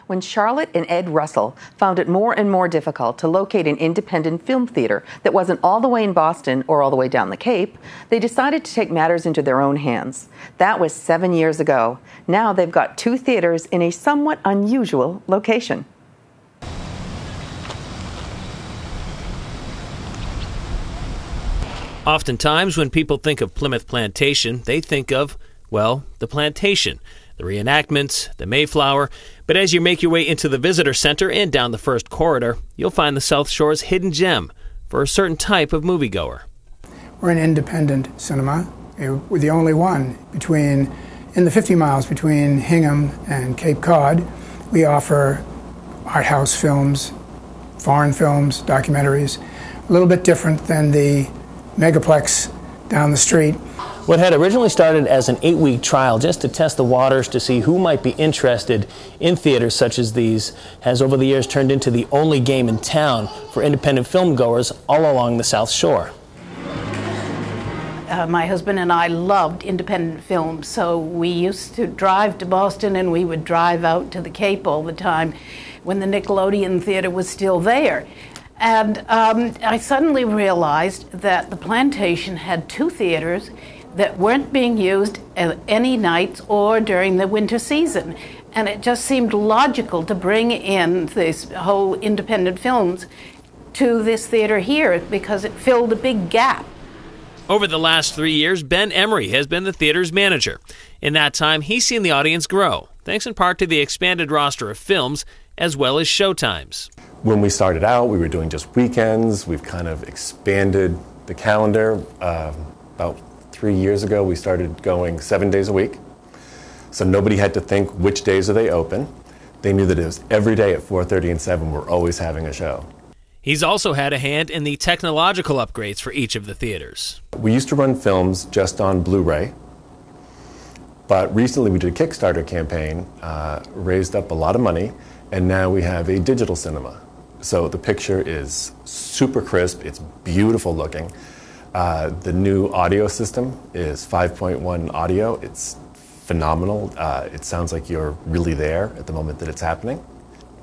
when Charlotte and Ed Russell found it more and more difficult to locate an independent film theater that wasn't all the way in Boston or all the way down the Cape, they decided to take matters into their own hands. That was 7 years ago. Now they've got 2 theaters in a somewhat unusual location. Oftentimes, when people think of Plimoth Plantation, they think of, well, the plantation, the reenactments, the Mayflower. But as you make your way into the visitor center and down the first corridor, you'll find the South Shore's hidden gem for a certain type of moviegoer. We're an independent cinema. We're the only one in the 50 miles between Hingham and Cape Cod. We offer art house films, foreign films, documentaries, a little bit different than the megaplex down the street. What had originally started as an 8-week trial just to test the waters to see who might be interested in theaters such as these has over the years turned into the only game in town for independent film goers all along the South Shore. My husband and I loved independent films, so we used to drive to Boston and we would drive out to the Cape all the time when the Nickelodeon Theater was still there. And I suddenly realized that the plantation had 2 theaters that weren't being used any nights or during the winter season. And it just seemed logical to bring in this whole independent films to this theater here because it filled a big gap. Over the last 3 years, Ben Emery has been the theater's manager. In that time, he's seen the audience grow, thanks in part to the expanded roster of films as well as showtimes. When we started out, we were doing just weekends. We've kind of expanded the calendar. About 3 years ago, we started going 7 days a week. So nobody had to think which days are they open. They knew that it was every day at 4:30 and 7, we're always having a show. He's also had a hand in the technological upgrades for each of the theaters. We used to run films just on Blu-ray, but recently we did a Kickstarter campaign, raised up a lot of money, and now we have a digital cinema. So the picture is super crisp, it's beautiful looking. The new audio system is 5.1 audio. It's phenomenal. It sounds like you're really there at the moment that it's happening.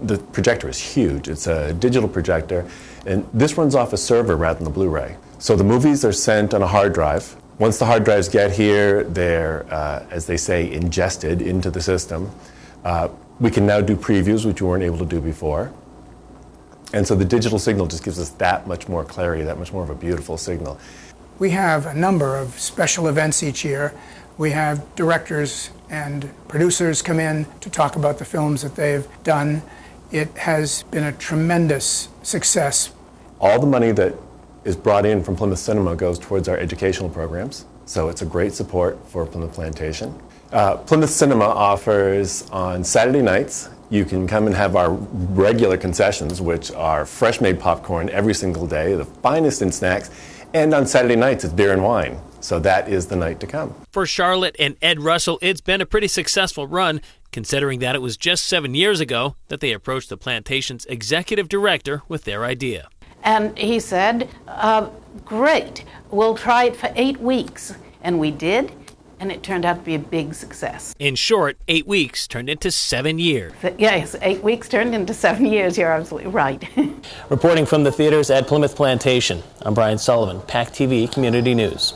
The projector is huge. It's a digital projector, and this runs off a server rather than the Blu-ray. So the movies are sent on a hard drive. Once the hard drives get here, they're, as they say, ingested into the system. We can now do previews, which we weren't able to do before. And so the digital signal just gives us that much more clarity, that much more of a beautiful signal. We have a number of special events each year. We have directors and producers come in to talk about the films that they've done. It has been a tremendous success. All the money that is brought in from Plimoth Cinema goes towards our educational programs, so it's a great support for Plimoth Plantation. Plimoth Cinema offers on Saturday nights, you can come and have our regular concessions, which are fresh-made popcorn every single day, the finest in snacks, and on Saturday nights it's beer and wine. So that is the night to come. For Charlotte and Ed Russell, it's been a pretty successful run, considering that it was just 7 years ago that they approached the plantation's executive director with their idea. And he said, great, we'll try it for 8 weeks. And we did, and it turned out to be a big success. In short, 8 weeks turned into 7 years. Yes, 8 weeks turned into 7 years, you're absolutely right. Reporting from the theaters at Plimoth Plantation, I'm Brian Sullivan, PACTV Community News.